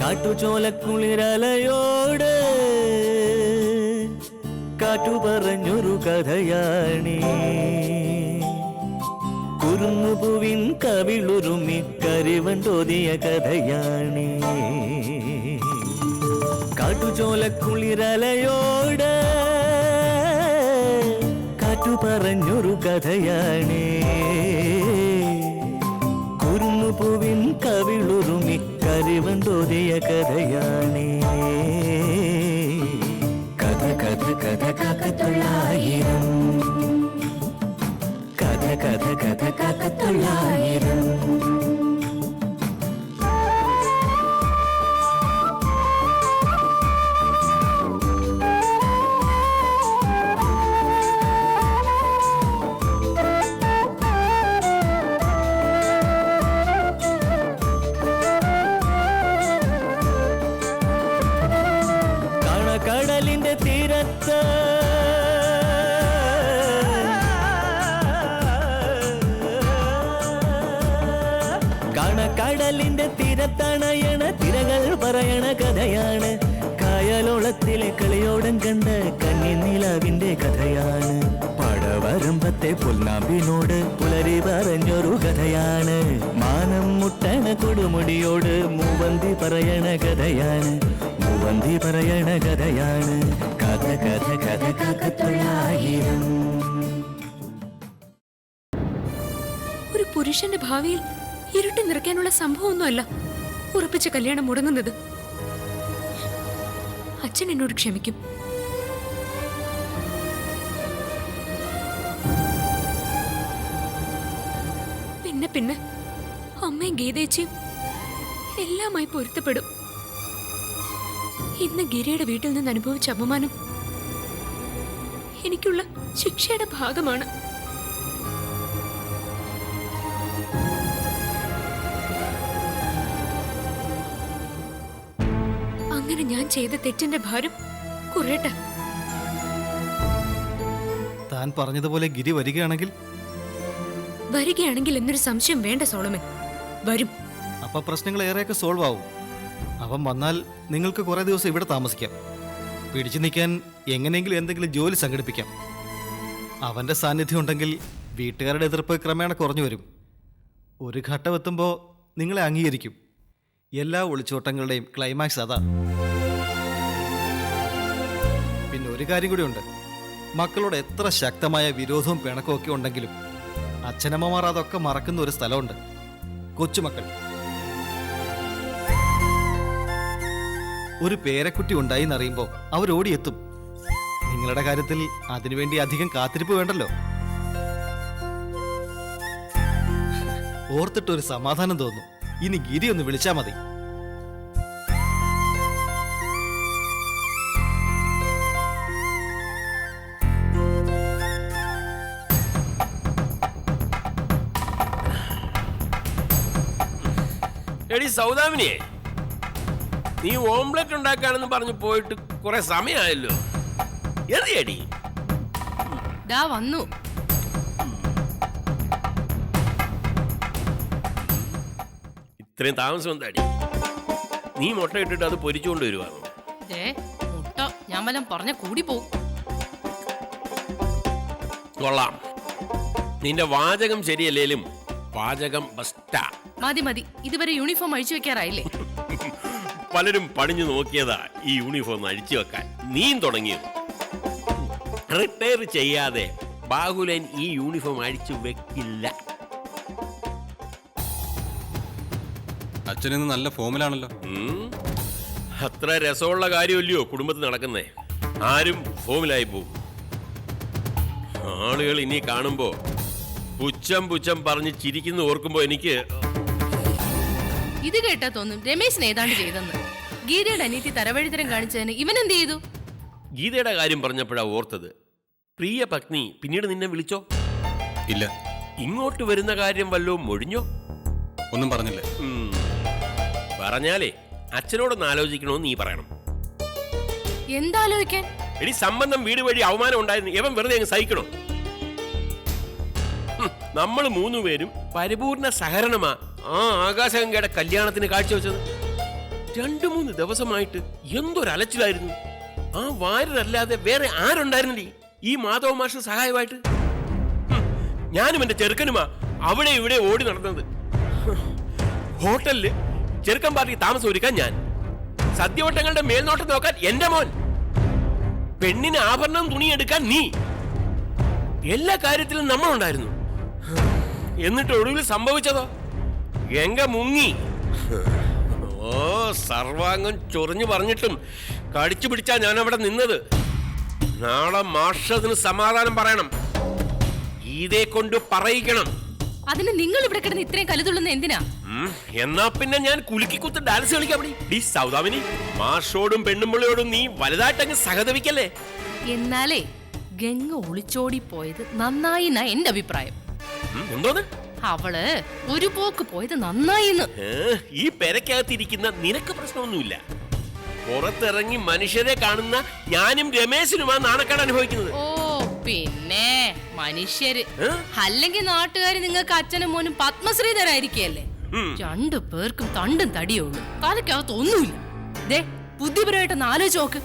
കാട്ടുചോലക്കുളിരലയോട് കാറ്റു പറഞ്ഞൊരു കഥയാണീ. കുരുന്നുപൂവിൻ കവിളുരുമി കരിവൻ തോതിയ കഥയാണീ. കാട്ടുചോലക്കുളിരലയോട് കാറ്റു പറഞ്ഞൊരു കഥയാണീ. കുരുന്നുപൂവിൻ കവിളുരുമി കരിവൻ തോതിയ കഥയാണീ. കഥ കഥ കഥ കാക്കത്തൊള്ളായിരം, കഥ കഥ കഥ കാക്കത്തൊള്ളായിരം. കടലിന്റെ തീരത്ത് കടലിന്റെ തീരത്തണയണ തിരകൾ പറയണ കഥയാണ്. കായലോളത്തിലെ കളിയോടം കണ്ട കന്നിനിലാവിന്റെ കഥയാണ്. പടവരമ്പത്തെ പുൽനാമ്പിനോട് പുലരി പറഞ്ഞൊരു കഥയാണ്. മാനം മുട്ടണ കൊടുമുടിയോട് മൂവന്തി പറയണ കഥയാണ്. മൂവന്തി പറയണ കഥയാണ്. കഥ കഥ കഥ കാക്കത്തൊള്ളായിരം. ഒരു പുരുഷന്റെ ഭാവിയിൽ ഇരുട്ടി നിറയ്ക്കാനുള്ള സംഭവമൊന്നുമല്ല ഉറപ്പിച്ച കല്യാണം മുടങ്ങുന്നത്. അച്ഛൻ എന്നോട് ക്ഷമിക്കും. പിന്നെ പിന്നെ അമ്മയും ഗീതേച്ചിയും എല്ലാമായി പൊരുത്തപ്പെടും. ഇന്ന് ഗിരിയുടെ വീട്ടിൽ നിന്ന് അനുഭവിച്ച അപമാനം എനിക്കുള്ള ശിക്ഷയുടെ ഭാഗമാണ്. അങ്ങനെ ഞാൻ ചെയ്ത തെറ്റിന്റെ ഭാരം കുറയട്ടെ. താൻ പറഞ്ഞതുപോലെ ഗിരി വരികയാണെങ്കിൽ എന്നൊരു സംശയം വേണ്ട സോളമൻ. വരും. അപ്പൊ പ്രശ്നങ്ങൾ ഏറെയൊക്കെ സോൾവ് ആവും. അവൻ വന്നാൽ നിങ്ങൾക്ക് കുറെ ദിവസം ഇവിടെ താമസിക്കാം. പിടിച്ചു നിൽക്കാൻ എങ്ങനെയെങ്കിലും എന്തെങ്കിലും ജോലി സംഘടിപ്പിക്കാം. അവന്റെ സാന്നിധ്യം ഉണ്ടെങ്കിൽ വീട്ടുകാരുടെ എതിർപ്പ് ക്രമേണ കുറഞ്ഞു വരും. ഒരു ഘട്ടം എത്തുമ്പോൾ നിങ്ങളെ അംഗീകരിക്കും. എല്ലാ ഒളിച്ചോട്ടങ്ങളുടെയും ക്ലൈമാക്സ് അതാ. പിന്നെ ഒരു കാര്യം കൂടിയുണ്ട്. മക്കളോട് എത്ര ശക്തമായ വിരോധവും പിണക്കവും ഒക്കെ ഉണ്ടെങ്കിലും അച്ഛനമ്മമാർ അതൊക്കെ മറക്കുന്ന ഒരു സ്ഥലമുണ്ട്. കൊച്ചുമക്കൾ. ഒരു പേരക്കുട്ടി ഉണ്ടായി എന്നറിയുമ്പോൾ അവരോടിയെത്തും. നിങ്ങളുടെ കാര്യത്തിൽ അതിനുവേണ്ടി അധികം കാത്തിരിപ്പ് വേണ്ടല്ലോ. ഓർത്തിട്ടൊരു സമാധാനം തോന്നും. ഇനി ഗിരി ഒന്ന് വിളിച്ചാ മതി. എടി സൗദാമിനിയെ, നീ ഓംലെറ്റ് ഉണ്ടാക്കാനെന്ന് പറഞ്ഞു പോയിട്ട് കുറെ സമയമായല്ലോ. എറിയടി. ദാ വന്നു. ഇത്രയും താമസം എന്താടി? നീ മുട്ട ഇട്ടിട്ട് അത് പൊരിച്ചുകൊണ്ട് വരുവാണോ? മുട്ട ഞാൻ വല്ലതും പറഞ്ഞ കൂടി പോകും. കൊള്ളാം. നിന്റെ വാചകം ശരിയല്ലേലും പാചകം ബെസ്റ്റാ. മതി മതി, ഇതുവരെ യൂണിഫോം അഴിച്ചു വെക്കാറായില്ലേ? പലരും പണിഞ്ഞു നോക്കിയതാ ഈ യൂണിഫോം അഴിച്ചു വെക്കാൻ. നീയും തുടങ്ങിയത്. റിപ്പയർ ചെയ്യാതെ ബാഹുലൻ ഈ യൂണിഫോം അഴിച്ചു വെക്കില്ല. അച്ഛനിന്ന് നല്ല ഫോമിലാണല്ലോ. അത്ര രസമുള്ള കാര്യമല്ലയോ കുടുംബത്തിൽ നടക്കുന്നേ. ആരും ഫോമിലായി പോകും. ആളുകൾ ഇനി കാണുമ്പോ പുച്ഛം പുച്ഛം പറഞ്ഞ് ചിരിക്കുന്ന ഓർക്കുമ്പോ എനിക്ക് ഇത് കേട്ടാ തോന്നും രമേശിന് ഏതാണ്ട് ചെയ്തെന്ന്. ഗീതയുടെ അനീതി തരവഴിത്തരം കാണിച്ചതിന് ഇവൻ എന്ത് ചെയ്തു? ഗീതയുടെ കാര്യം പറഞ്ഞപ്പോഴാ ഓർത്തത്. പ്രിയ പത്നി പിന്നീട് നിന്നെ വിളിച്ചോ? ഇല്ല. ഇങ്ങോട്ട് വരുന്ന കാര്യം വല്ലതും മൊഴിഞ്ഞോ? ഒന്നും പറഞ്ഞില്ല. പറഞ്ഞാലേ അച്ഛനോടൊന്ന് ആലോചിക്കണോന്ന് നീ പറയണം. എന്താലോചിക്കാൻ? എടി, സംബന്ധം വീട് വഴി അവമാനം ഉണ്ടായിരുന്നു. എവൻ വെറുതെ അങ്ങ് സഹിക്കണോ? നമ്മൾ മൂന്നുപേരും പരിപൂർണ സഹകരണമാ ആ ആകാശഗംഗയുടെ കല്യാണത്തിന് കാഴ്ചവെച്ചത്. 2-3 ദിവസമായിട്ട് എന്തൊരലച്ചിലായിരുന്നു. ആ വാര്യരല്ലാതെ വേറെ ആരുണ്ടായിരുന്നില്ലേ ഈ മാധവ മാഷ് സഹായമായിട്ട്? ഞാനും എന്റെ ചെറുക്കനുമാ അവിടെ ഇവിടെ ഓടി നടന്നത്. ഹോട്ടലില് ചെറുക്കൻ പാർട്ടി താമസം ഒരുക്കാൻ ഞാൻ, സദ്യവട്ടങ്ങളുടെ മേൽനോട്ടം നോക്കാൻ എന്റെ മോൻ, പെണ്ണിന് ആഭരണം തുണിയെടുക്കാൻ നീ, എല്ലാ കാര്യത്തിലും നമ്മളുണ്ടായിരുന്നു. എന്നിട്ട് ഒടുവിൽ സംഭവിച്ചതോ ഗംഗ മുങ്ങി. ഓ, സർവാംഗം ചൊറിഞ്ഞു പറഞ്ഞിട്ടും കടിച്ചു പിടിച്ചാ ഞാൻ അവിടെ നിന്നത്. നാളെ മാഷതിന് സമാധാനം പറയണം, ഇതേ കൊണ്ട് പറയിക്കണം. അതിന് നിങ്ങൾ ഇവിടെ കിടന്ന് ഇത്രയും കലുതുള്ളുന്ന എന്തിനാ? എന്നാ പിന്നെ ഞാൻ കുലുക്കിക്കുത്ത് ഡാൻസ് കളിക്കാം. സൗദാമിനി, മാഷോടും പെണ്ണുമ്പിളിയോടും നീ വലുതായിട്ടങ്ങ് സഹതപിക്കല്ലേ. എന്നാലേ ഗംഗ ഒളിച്ചോടി പോയത് നന്നായി എന്നാ എന്റെ അഭിപ്രായം. എന്തോന്ന്? അവള് ഒരു പോക്ക് പോയത് നന്നായിന്ന്. ഈ പെരക്കകത്തിരിക്കുന്ന നിനക്ക് പ്രശ്നമൊന്നുമില്ല. പുറത്തിറങ്ങി മനുഷ്യരെ കാണുന്ന ഞാനും രമേശനുമാ നാണക്കേട് അനുഭവിക്കുന്നത്. ഓ പിന്നെ മനുഷ്യര്, അല്ലെങ്കിൽ നാട്ടുകാര് നിങ്ങൾക്ക് അച്ഛനും മോനും പത്മശ്രീ തരായിരിക്കല്ലേ. 2 പേർക്കും തണ്ടും തടിയുള്ളൂ, തലക്കകത്ത് ഒന്നുമില്ല. ദേ ബുദ്ധിപരമായിട്ട് ആലോചിച്ച് നോക്ക്.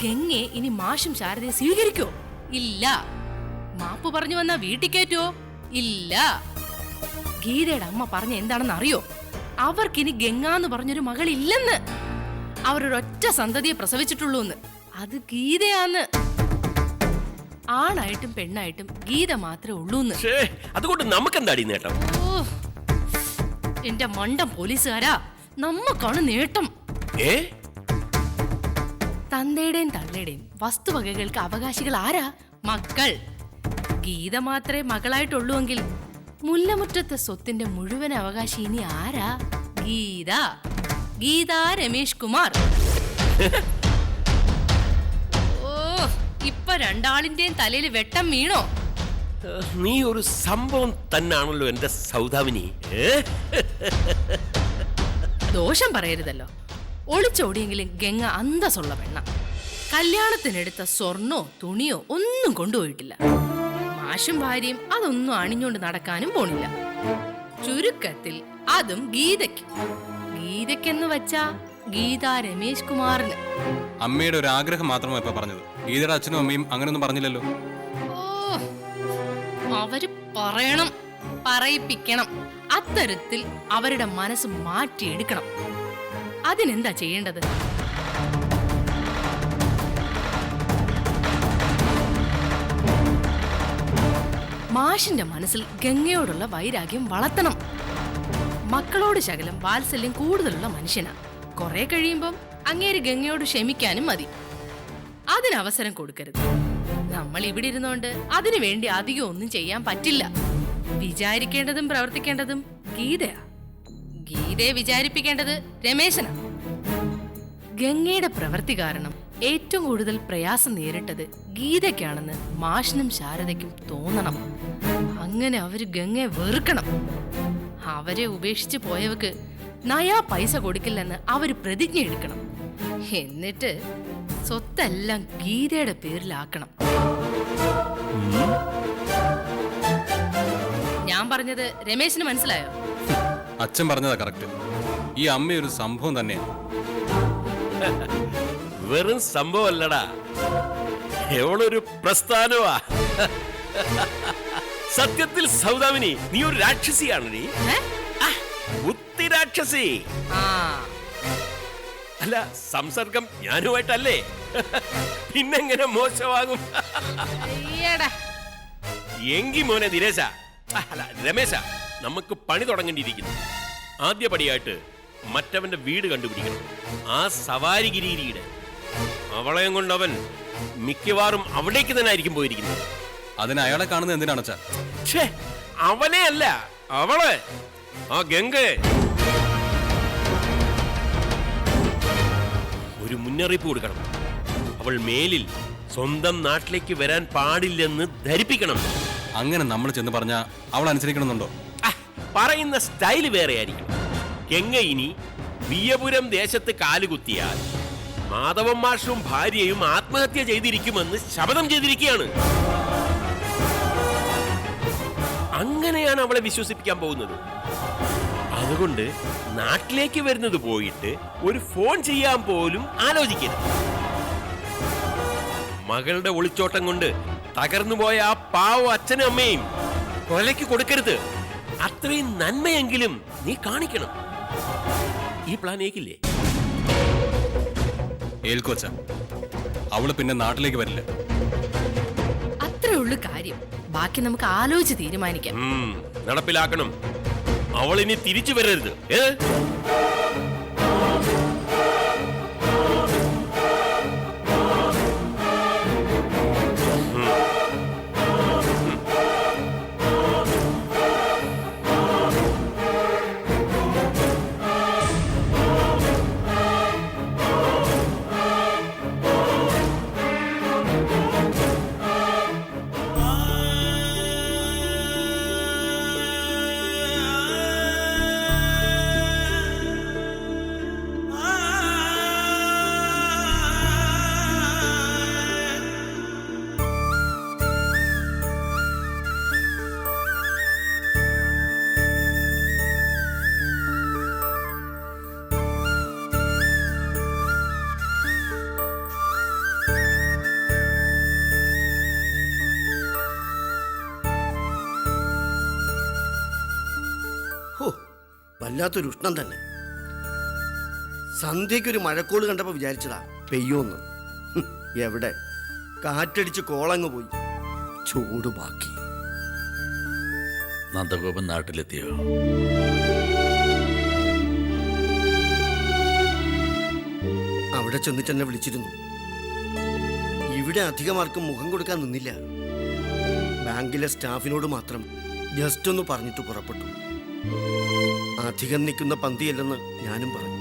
ഗംഗയെ ഇനി മാഷും ശാരദയെ സ്വീകരിക്കോ? ഇല്ല. മാപ്പ് പറഞ്ഞു വന്നാ വീട്ടിൽ കയറ്റുവോ? ഇല്ല. ഗീതയുടെ അമ്മ പറഞ്ഞ എന്താണെന്ന് അറിയോ? അവർക്കിനി ഗംഗാന്ന് പറഞ്ഞൊരു മകളില്ലെന്ന്. അവരൊരൊറ്റ സന്തതിയെ പ്രസവിച്ചിട്ടുള്ളൂന്ന്. അത് ഗീതയാന്ന്. ആണായിട്ടും പെണ്ണായിട്ടും ഗീത മാത്രമേ ഉള്ളൂന്ന്. അതുകൊണ്ട് നമുക്കെന്താടി നേട്ടം? ഓ, എന്റെ മണ്ടം പോലീസുകാരാ, നമ്മക്കാണ് നേട്ടം. തന്തയുടെയും തള്ളയുടെയും വസ്തുവകകൾക്ക് അവകാശികൾ ആരാ? മക്കൾ. ഗീത മാത്രമേ മകളായിട്ടുള്ളൂവെങ്കിൽ മുല്ലമുറ്റത്തെ സ്വത്തിന്റെ മുഴുവൻ അവകാശി ഇനി ആരാ? ഗീത. ഗീത രമേഷ് കുമാർ. ഓ, ഇപ്പൊ രണ്ടാളിന്റെയും തലയിൽ വെട്ടം വീണോ? നീ ഒരു സംഭവം തന്നാണല്ലോ എന്റെ സൗദാമിനി. ദോഷം പറയരുതല്ലോ. ഒളിച്ചോടിയെങ്കിലും ഗംഗ അന്തസ്സുള്ള പെണ്ണ. കല്യാണത്തിനെടുത്ത സ്വർണോ തുണിയോ ഒന്നും കൊണ്ടുപോയിട്ടില്ല. മാഷും ഭാര്യയും അതൊന്നും അണിഞ്ഞോണ്ട് നടക്കാനും പോണില്ല. ചുരുക്കത്തിൽ അതും ഗീതയ്ക്ക്. ഗീതയ്ക്കെന്ന് വെച്ചാ ഗീത രമേശ് കുമാറിന്. അമ്മയുടെ ഒരു ആഗ്രഹം മാത്രമേ ഇപ്പൊ പറഞ്ഞത്. ഗീതയുടെ അച്ഛനും അമ്മയും അങ്ങനെയൊന്നും പറഞ്ഞില്ലല്ലോ. ഓ, അവര് പറയണം, പറയിപ്പിക്കണം. അത്തരത്തിൽ അവരുടെ മനസ്സ് മാറ്റിയെടുക്കണം. അതിനെന്താ ചെയ്യേണ്ടത്? മാഷിന്റെ മനസ്സിൽ ഗംഗയോടുള്ള വൈരാഗ്യം വളർത്തണം. മക്കളോട് ശകലം വാത്സല്യം കൂടുതലുള്ള മനുഷ്യനാ. കുറെ കഴിയുമ്പം അങ്ങേര് ഗംഗയോട് ക്ഷമിക്കാനും മതി. അതിനവസരം കൊടുക്കരുത്. നമ്മൾ ഇവിടെ ഇരുന്നോണ്ട് അതിനു വേണ്ടി അധികം ഒന്നും ചെയ്യാൻ പറ്റില്ല. വിചാരിക്കേണ്ടതും പ്രവർത്തിക്കേണ്ടതും ഗീതയാ. ഗീതയെ വിചാരിപ്പിക്കേണ്ടത് രമേശനാ. ഗംഗയുടെ പ്രവൃത്തി കാരണം ഏറ്റവും കൂടുതൽ പ്രയാസം നേരിട്ടത് ഗീതയ്ക്കാണെന്ന് മാഷിനും ശാരദയ്ക്കും തോന്നണം. അങ്ങനെ അവര് ഗംഗയെ വെറുക്കണം. അവരെ ഉപേക്ഷിച്ച് പോയവർക്ക് നയാ പൈസ കൊടുക്കില്ലെന്ന് അവര് പ്രതിജ്ഞ എടുക്കണം. എന്നിട്ട് സ്വത്തെല്ലാം ഗീതയുടെ പേരിലാക്കണം. ഞാൻ പറഞ്ഞത് രമേശിന് മനസ്സിലായോ? അച്ഛൻ പറഞ്ഞതാ കറക്റ്റ്. ഈ അമ്മയൊരു സംഭവം തന്നെയാണ്. വെറും സംഭവമല്ലടാ, എവളൊരു പ്രസ്ഥാനമാ. സത്യത്തിൽ സൗദാമിനി, നീ ഒരു രാക്ഷസിയാണ്. നീ ബുദ്ധി രാക്ഷസി. അല്ല, സംസർഗം ഞാനുമായിട്ടല്ലേ, പിന്നെങ്ങനെ മോശമാകും? എങ്കി മോനെ ദിനേശ, അല്ല രമേശ, നമുക്ക് പണി തുടങ്ങേണ്ടിയിരിക്കുന്നു. ആദ്യപടിയായിട്ട് മറ്റവന്റെ വീട് കണ്ടുപിടിക്കണം. ആ സവാരിഗിരിയുടെ അവളെയും കൊണ്ടവൻ മിക്കവാറും അവിടേക്ക് തന്നെ ആയിരിക്കും പോയിരിക്കുന്നത്. അതിന് അയാളെ കാണുന്നത് എന്തിനാണ് അച്ഛാ? അവനെ അല്ല, അവളെ, ആ ഗംഗയെ. ഒരു മുന്നറിയിപ്പ് കൊടുക്കണം. അവൾ മേലിൽ സ്വന്തം നാട്ടിലേക്ക് വരാൻ പാടില്ലെന്ന് ധരിപ്പിക്കണം. അങ്ങനെ നമ്മൾ ചെന്ന് പറഞ്ഞാ അവൾ അനുസരിക്കണമെന്നുണ്ടോ? പറയുന്ന സ്റ്റൈല് വേറെ ആയിരിക്കും. ഗംഗ ഇനി വിയപുരം ദേശത്ത് കാലുകുത്തിയാൽ മാധവൻ മാഷും ഭാര്യയും ആത്മഹത്യ ചെയ്തിരിക്കുമെന്ന് ശപഥം ചെയ്തിരിക്കുകയാണ്. അങ്ങനെയാണ് അവളെ വിശ്വസിപ്പിക്കാൻ പോകുന്നത്. അതുകൊണ്ട് നാട്ടിലേക്ക് വരുന്നത് പോയിട്ട് ഒരു ഫോൺ ചെയ്യാൻ പോലും ആലോചിക്കരുത്. മകളുടെ ഒളിച്ചോട്ടം കൊണ്ട് തകർന്നു പോയ ആ പാവ അച്ഛനും അമ്മയും കൊലയ്ക്ക് കൊടുക്കരുത്. അത്രയും നന്മയെങ്കിലും നീ കാണിക്കണം. ഈ പ്ലാൻ ഏക്കില്ലേ? ഏൽക്കോച്ച, അവള് പിന്നെ നാട്ടിലേക്ക് വരില്ല. അത്രേ ഉള്ളു കാര്യം. ബാക്കി നമുക്ക് ആലോചിച്ച് തീരുമാനിക്കാം. നടപ്പിലാക്കണം. അവൾ ഇനി തിരിച്ചു വരരുത്. വല്ലാത്തൊരു ഉഷ്ണം തന്നെ. സന്ധ്യയ്ക്കൊരു മഴക്കോള് കണ്ടപ്പോൾ വിചാരിച്ചതാ പെയ്യോന്ന്. എവിടെ, കാറ്റടിച്ച് കോളങ്ങ് പോയി. ചൂട് ബാക്കി. നന്ദഗോപൻ നാട്ടിലെത്തിയോ? അവിടെ ചെന്നിട്ട് എന്നെ വിളിച്ചിരുന്നു. ഇവിടെ അധികമാർക്കും മുഖം കൊടുക്കാൻ നിന്നില്ല. ബാങ്കിലെ സ്റ്റാഫിനോട് മാത്രം ജസ്റ്റ് ഒന്ന് പറഞ്ഞിട്ട് പുറപ്പെട്ടു. അധികം നിൽക്കുന്ന പന്തിയല്ലെന്ന് ഞാനും പറഞ്ഞു.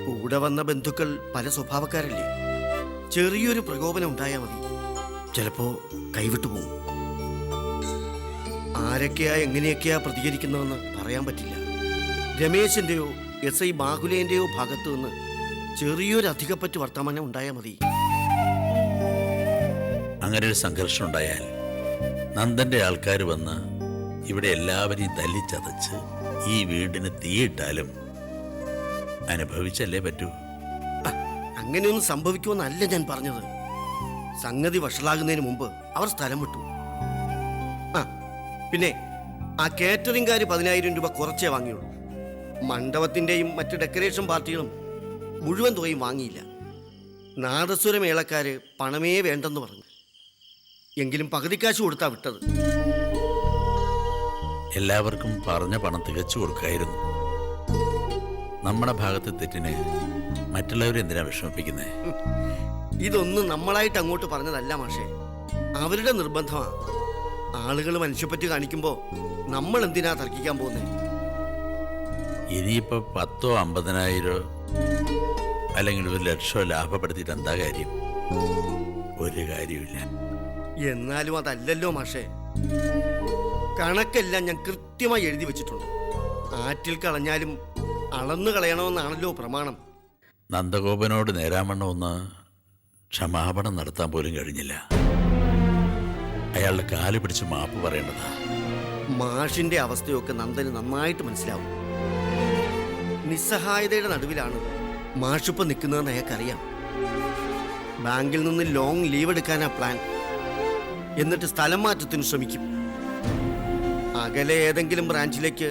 കൂടെ വന്ന ബന്ധുക്കൾ പല സ്വഭാവക്കാരല്ലേ. ചെറിയൊരു പ്രകോപനം ഉണ്ടായാൽ മതി, ചിലപ്പോ കൈവിട്ടു പോകും. ആരൊക്കെയാ എങ്ങനെയൊക്കെയാ പ്രതികരിക്കുന്നതെന്ന് പറയാൻ പറ്റില്ല. രമേശിന്റെയോ SI ബാഹുലേന്റെയോ ഭാഗത്തു നിന്ന് ചെറിയൊരു അധികപ്പറ്റ് വർത്തമാനം ഉണ്ടായാൽ മതി. അങ്ങനെ ഒരു സംഘർഷം ഉണ്ടായാൽ നന്ദന്റെ ആൾക്കാർ വന്ന് ഇവിടെ എല്ലാവരെയും തല്ലിച്ചതച്ച് ഈ വീടിന് തീയിട്ടാലും അനുഭവിച്ചല്ലേ പറ്റൂ. അങ്ങനെയൊന്നും സംഭവിക്കുമെന്നല്ല ഞാൻ പറഞ്ഞത്. സംഗതി വഷളാകുന്നതിന് മുമ്പ് അവർ സ്ഥലം വിട്ടു. പിന്നെ ആ കേറ്ററിംഗുകാർ 10,000 രൂപ കുറച്ചേ വാങ്ങിയുള്ളൂ. മണ്ഡപത്തിൻ്റെയും മറ്റ് ഡെക്കറേഷൻ പാർട്ടികളും മുഴുവൻ തുകയും വാങ്ങിയില്ല. നാദസ്വര മേളക്കാര് പണമേ വേണ്ടെന്ന് പറഞ്ഞു. എങ്കിലും പകുതിക്കാശ് കൊടുത്താ വിട്ടത്. എല്ലാവർക്കും പറഞ്ഞ പണം തികച്ചു കൊടുക്കായിരുന്നു. നമ്മുടെ ഭാഗത്തെ തെറ്റിന് മറ്റുള്ളവരെന്തിനാ വിഷമിപ്പിക്കുന്നേ? ഇതൊന്നും നമ്മളായിട്ട് അങ്ങോട്ട് പറഞ്ഞതല്ല മാഷേ, അവരുടെ നിർബന്ധമാണ്. ആളുകൾ മനുഷ്യപ്പറ്റി കാണിക്കുമ്പോൾ നമ്മൾ എന്തിനാ തർക്കിക്കാൻ പോകുന്നേ? ഇനിയിപ്പോ 10,000 50,000 അല്ലെങ്കിൽ 1,00,000 ലാഭപ്പെടുത്തിയിട്ട് എന്താ കാര്യം? ഒരു കാര്യമില്ല. എന്നാലും അതല്ലല്ലോ മാഷേ. കണക്കെല്ലാം ഞാൻ കൃത്യമായി എഴുതി വെച്ചിട്ടുണ്ട്. ആറ്റിൽ കളഞ്ഞാലും അളന്നു കളയണമെന്നാണല്ലോ പ്രമാണം. നന്ദഗോപനോട് നേരാമണ്ണം ഒന്ന് ക്ഷമാപണം നടത്താൻ പോലും കഴിഞ്ഞില്ല. അയാളുടെ കാല് പിടിച്ച് മാപ്പ് പറയേണ്ടതാ. മാഷിന്റെ അവസ്ഥയൊക്കെ നന്ദന് നന്നായിട്ട് മനസ്സിലാവും. നിസ്സഹായതയുടെ നടുവിലാണ് മാഷിപ്പം നിൽക്കുന്നതെന്ന് അയാൾക്കറിയാം. ബാങ്കിൽ നിന്ന് ലോങ് ലീവ് എടുക്കാനാ പ്ലാൻ. എന്നിട്ട് സ്ഥലം മാറ്റത്തിന് ശ്രമിക്കും. അകലെ ഏതെങ്കിലും ബ്രാഞ്ചിലേക്ക്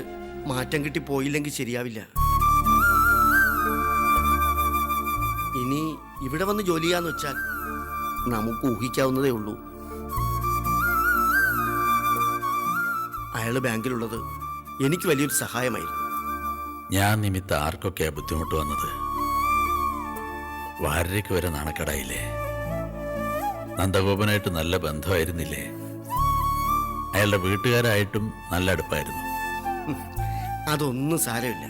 മാറ്റം കിട്ടി പോയില്ലെങ്കിൽ ശരിയാവില്ല. ഇനി ഇവിടെ വന്ന് ജോലി ചെയ്യാന്ന് വെച്ചാൽ നമുക്ക് ഊഹിക്കാവുന്നതേ ഉള്ളൂ. അയാൾ ബാങ്കിലുള്ളത് എനിക്ക് വലിയൊരു സഹായമായിരുന്നു. ഞാൻ നിമിത്തം ആർക്കൊക്കെയാ ബുദ്ധിമുട്ട് വന്നത്. വാരയ്ക്ക് വരെ നാണക്കേടായില്ലേ? നന്ദഗോപനായിട്ട് നല്ല ബന്ധമായിരുന്നില്ലേ? അയാളുടെ വീട്ടുകാരായിട്ടും നല്ല അടുപ്പായിരുന്നു. അതൊന്നും സാരമില്ല.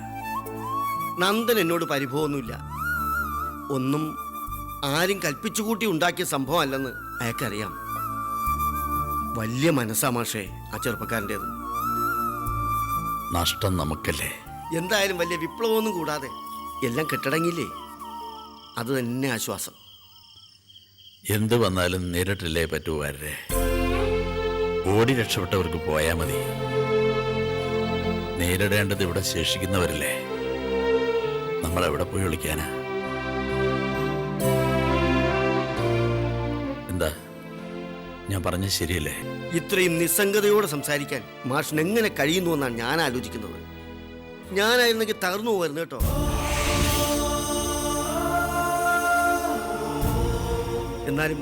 നന്ദൻ എന്നോട് പരിഭവമൊന്നുമില്ല. ഒന്നും ആരും കൽപ്പിച്ചുകൂട്ടി ഉണ്ടാക്കിയ സംഭവമല്ലെന്ന് അയാൾക്കറിയാം. വലിയ മനസ്സാ മാഷേ ആ ചെറുപ്പക്കാരൻ്റെത്. നഷ്ടം നമുക്കല്ലേ? എന്തായാലും വലിയ വിപ്ലവമൊന്നും കൂടാതെ എല്ലാം കെട്ടടങ്ങിയില്ലേ, അത് തന്നെ ആശ്വാസം. എന്ത് വന്നാലും നേരിട്ടില്ലേ പറ്റൂ. വാരരെ ഓടി രക്ഷപ്പെട്ടവർക്ക് പോയാ മതി. നേരിടേണ്ടത് ഇവിടെ ശേഷിക്കുന്നവരല്ലേ. നമ്മൾ എവിടെ പോയി വിളിക്കാനാ? എന്താ ഞാൻ പറഞ്ഞത് ശരിയല്ലേ? ഇത്രയും നിസ്സംഗതയോടെ സംസാരിക്കാൻ മാഷിന് എങ്ങനെ കഴിയുന്നു എന്നാണ് ഞാൻ ആലോചിക്കുന്നത്. ഞാനായിരുന്നെങ്കിൽ തകർന്നു പോകായിരുന്നു കേട്ടോ. എന്നാലും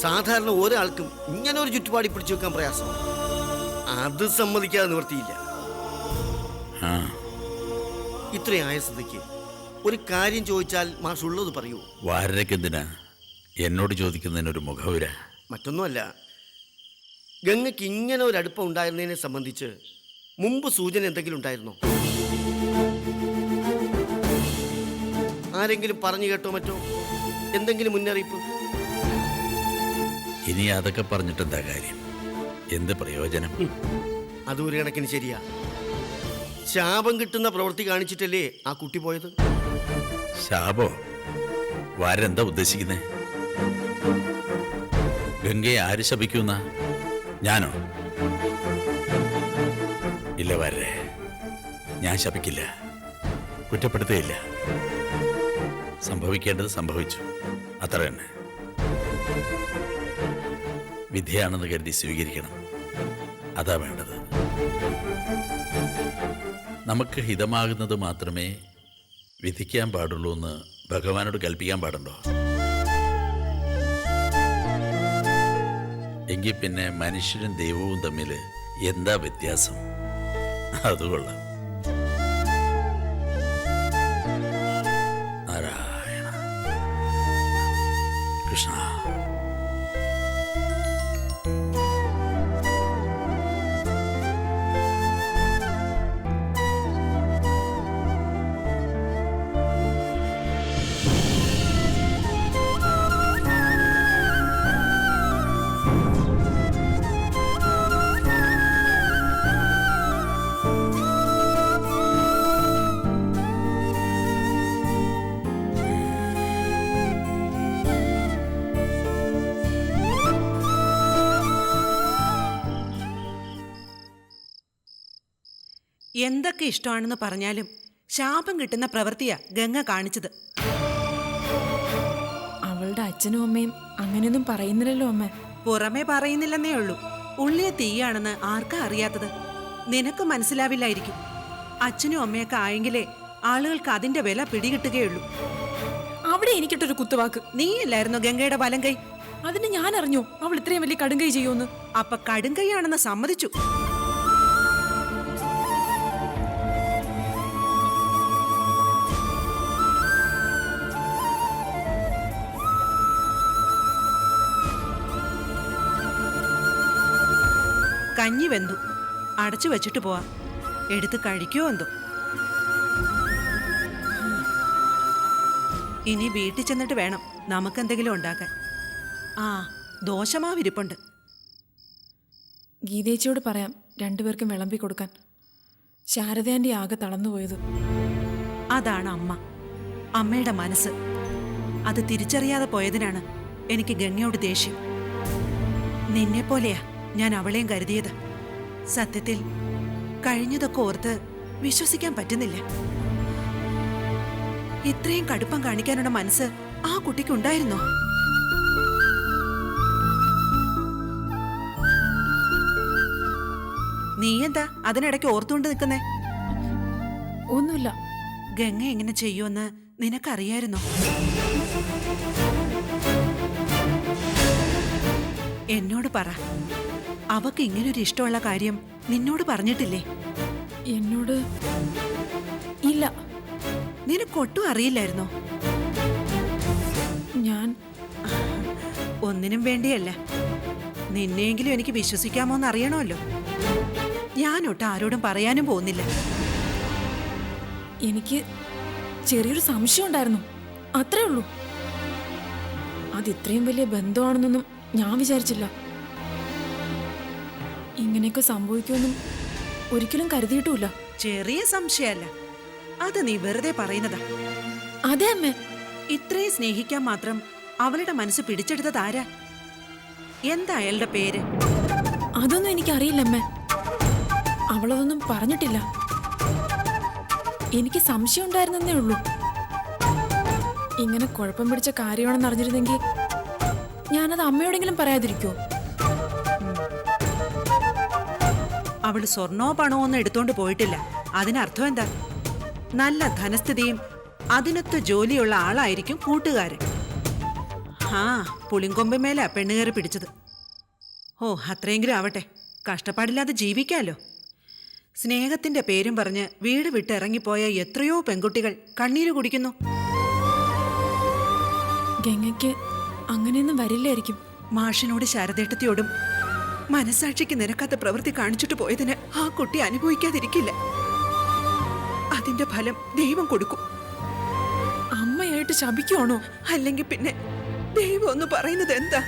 സാധാരണ ഒരാൾക്കും ഇങ്ങനെ ഒരു ചുറ്റുപാടി പിടിച്ചു വെക്കാൻ പ്രയാസമാണ്. അത് സമ്മതിക്കാതെ നിവർത്തിയില്ല. ആ, ഇത്രയും ആയ സ്ഥിതിക്ക് ഒരു കാര്യം ചോദിച്ചാൽ മാഷ് ഉള്ളത് പറയൂ. വാരരയ്ക്ക് എന്തിനാ എന്നോട് ചോദിക്കുന്നതിനൊരു മുഖവുര? മറ്റൊന്നുമല്ല, ഗംഗയ്ക്ക് ഇങ്ങനെ ഒരു അടുപ്പം ഉണ്ടായിരുന്നതിനെ സംബന്ധിച്ച് മുമ്പ് സൂചന എന്തെങ്കിലും ഉണ്ടായിരുന്നോ? ആരെങ്കിലും പറഞ്ഞു കേട്ടോ മറ്റോ? എന്തെങ്കിലും മുന്നറിയിപ്പ്? ഇനി അതൊക്കെ പറഞ്ഞിട്ട് എന്താ കാര്യം? എന്ത് പ്രയോജനം? അത് ഒരു കണക്കിന് ശരിയാ. ശാപം കിട്ടുന്ന പ്രവൃത്തി കാണിച്ചിട്ടല്ലേ ആ കുട്ടി പോയത്? ശാപോ? വാരെന്താ ഉദ്ദേശിക്കുന്നേ? ഗംഗയെ ആര് ശപിക്കുന്ന? ഞാനോ? ഇല്ല വാരേ, ഞാൻ ശപിക്കില്ല, കുറ്റപ്പെടുത്തുകയില്ല. സംഭവിക്കേണ്ടത് സംഭവിച്ചു, അത്ര തന്നെ. വിധിയാണെന്ന് കരുതി സ്വീകരിക്കണം, അതാ വേണ്ടത്. നമുക്ക് ഹിതമാകുന്നത് മാത്രമേ വിധിക്കാൻ പാടുള്ളൂ എന്ന് ഭഗവാനോട് കൽപ്പിക്കാൻ പാടുണ്ടോ? എങ്കിൽ പിന്നെ മനുഷ്യരും ദൈവവും തമ്മിൽ എന്താ വ്യത്യാസം? അതുകൊള്ളാം. നാരായണ കൃഷ്ണ. എന്തൊക്കെ ഇഷ്ടമാണെന്ന് പറഞ്ഞാലും ശാപം കിട്ടുന്ന പ്രവൃത്തിയാ ഗംഗ കാണിച്ചത്. അവളുടെ അച്ഛനും അമ്മയും അങ്ങനെയൊന്നും പറയുന്നില്ലല്ലോ അമ്മ. പുറമേ പറയുന്നില്ലെന്നേ ഉള്ളൂ. ഉള്ളിയെ തീയാണെന്ന് ആർക്കാ അറിയാത്തത്? നിനക്ക് മനസ്സിലാവില്ലായിരിക്കും. അച്ഛനും അമ്മയൊക്കെ ആയെങ്കിലേ ആളുകൾക്ക് അതിന്റെ വില പിടികിട്ടുകയുള്ളൂ. അവിടെ എനിക്കിട്ടൊരു കുത്തുവാക്ക്. നീയല്ലായിരുന്നോ ഗംഗയുടെ വലം കൈ? അതിന് ഞാൻ അറിഞ്ഞോ അവൾ ഇത്രയും വലിയ കടുങ്കൈ ചെയ്യുമെന്ന്? അപ്പൊ കടുങ്കൈയാണെന്ന് സമ്മതിച്ചു. കഞ്ഞി വെന്തു, അടച്ചു വെച്ചിട്ട് പോവാം. എടുത്ത് കഴിക്കുമോ എന്തോ. ഇനി വീട്ടിൽ ചെന്നിട്ട് വേണം നമുക്കെന്തെങ്കിലും ഉണ്ടാക്കാൻ. ആ, ദോശമാവിരിപ്പുണ്ട്. ഗീതേച്ചിയോട് പറയാം രണ്ടുപേർക്കും വിളമ്പി കൊടുക്കാൻ. ശാരദാൻ്റെ ആകെ തളർന്നുപോയത്. അതാണ് അമ്മ, അമ്മയുടെ മനസ്സ്. അത് തിരിച്ചറിയാതെ പോയതിനാണ് എനിക്ക് ഗംഗയോട് ദേഷ്യം. നിന്നെപ്പോലെയാ ഞാൻ അവളെയും കരുതിയത്. സത്യത്തിൽ കഴിഞ്ഞതൊക്കെ ഓർത്ത് വിശ്വസിക്കാൻ പറ്റുന്നില്ല. ഇത്രയും കടുപ്പം കാണിക്കാനുള്ള മനസ്സ് ആ കുട്ടിക്കുണ്ടായിരുന്നോ? നീ എന്താ അതിനിടയ്ക്ക് ഓർത്തുകൊണ്ട് നിൽക്കുന്നേ? ഒന്നുമില്ല. ഗംഗ എങ്ങനെ ചെയ്യുമെന്ന് നിനക്കറിയായിരുന്നോ? എന്നോട് പറ. അവക്ക് ഇങ്ങനൊരു ഇഷ്ടമുള്ള കാര്യം നിന്നോട് പറഞ്ഞിട്ടില്ലേ? എന്നോട് ഇല്ല. നിനക്കൊട്ടും അറിയില്ലായിരുന്നോ? ഞാൻ ഒന്നിനും വേണ്ടിയല്ല, നിന്നെയെങ്കിലും എനിക്ക് വിശ്വസിക്കാമോന്ന് അറിയണമല്ലോ. ഞാനൊട്ട് ആരോടും പറയാനും പോകുന്നില്ല. എനിക്ക് ചെറിയൊരു സംശയം ഉണ്ടായിരുന്നു, അത്രേ ഉള്ളൂ. അത് ഇത്രയും വലിയ ബന്ധമാണെന്നൊന്നും ഞാൻ വിചാരിച്ചില്ല. ഇങ്ങനെയൊക്കെ സംഭവിക്കുമെന്നും ഒരിക്കലും കരുതിയിട്ടുമില്ല. ചെറിയ സംശയമല്ല, അത് നീ വെറുതെ പറയുന്നതാ. അതെ അമ്മേ. ഇത്രയും സ്നേഹിക്കാൻ മാത്രം അവളുടെ മനസ്സ് പിടിച്ചെടുത്തത് ആരാ? എന്താ അയാളുടെ പേര്? അതൊന്നും എനിക്കറിയില്ല അമ്മേ. അവളതൊന്നും പറഞ്ഞിട്ടില്ല. എനിക്ക് സംശയം ഉണ്ടായിരുന്നേ ഉള്ളൂ. ഇങ്ങനെ കുഴപ്പം പിടിച്ച കാര്യമാണെന്ന് അറിഞ്ഞിരുന്നെങ്കിൽ ഞാനത് അമ്മയോടെങ്കിലും പറയാതിരിക്കോ? അവള് സ്വർണോ പണമോ ഒന്നും എടുത്തോണ്ട് പോയിട്ടില്ല. അതിനർത്ഥം എന്താ? നല്ല ധനസ്ഥിതിയും അതിനൊത്ത ജോലിയുള്ള ആളായിരിക്കും കൂട്ടുകാരൻ. പുളിങ്കൊമ്പമേല പെണ്ണുകയറി പിടിച്ചത്. ഓ, അത്രയെങ്കിലും ആവട്ടെ, കഷ്ടപ്പാടില്ലാതെ ജീവിക്കാലോ. സ്നേഹത്തിന്റെ പേരും പറഞ്ഞ് വീട് വിട്ടിറങ്ങിപ്പോയ എത്രയോ പെൺകുട്ടികൾ കണ്ണീര് കുടിക്കുന്നു. ഗംഗയ്ക്ക് അങ്ങനെയൊന്നും വരില്ലായിരിക്കും. മാഷിനോട് ശാരദേട്ടത്തിയോടും മനസാക്ഷിക്ക് നിരക്കാത്ത പ്രവൃത്തി കാണിച്ചിട്ട് പോയതിന് ആ കുട്ടി അനുഭവിക്കാതിരിക്കില്ല. അതിന്റെ ഫലം ദൈവം കൊടുക്കും. അമ്മയായിട്ട് ശപിക്കുവാണോ? അല്ലെങ്കിൽ പിന്നെ ദൈവം ഒന്ന് പറയുന്നത് എന്താ?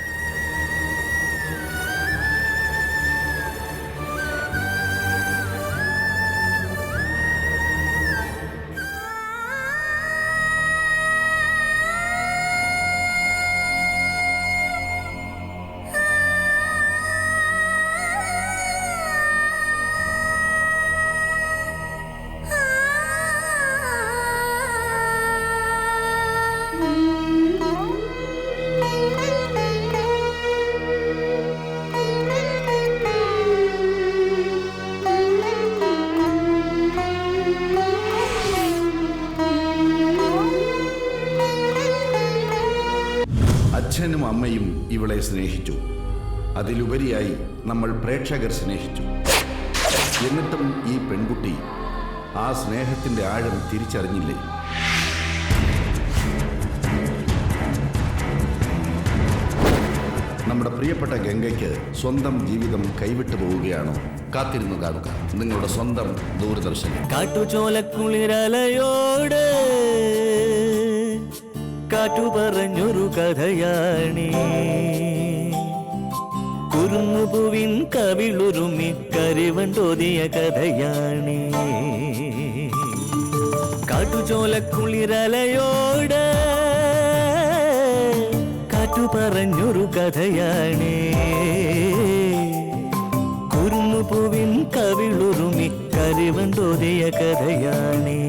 അച്ഛനും അമ്മയും ഇവളെ സ്നേഹിച്ചു. അതിലുപരിയായി നമ്മൾ പ്രേക്ഷകർ സ്നേഹിച്ചു. എന്നിട്ടും ഈ പെൺകുട്ടി ആ സ്നേഹത്തിന്റെ ആഴം തിരിച്ചറിഞ്ഞില്ലേ? നമ്മുടെ പ്രിയപ്പെട്ട ഗംഗയ്ക്ക് സ്വന്തം ജീവിതം കൈവിട്ടു പോവുകയാണോ? കാത്തിരുന്നു കാണുക നിങ്ങളുടെ സ്വന്തം ദൂരദർശൻ. കാട്ടുചോലക്കുളിരലയോട് കാറ്റു പറഞ്ഞൊരു കഥയാണേ, കുരുന്നുപൂവിൻ കവിളുരുമ്മി കരിവണ്ടോതിയ കഥയാണേ. കാട്ടുചോലക്കുളിരലയോട് കാറ്റു പറഞ്ഞൊരു കഥയാണേ, കുരുന്നുപൂവിൻ കവിളുരുമ്മി കരിവണ്ടോതിയ കഥയാണേ.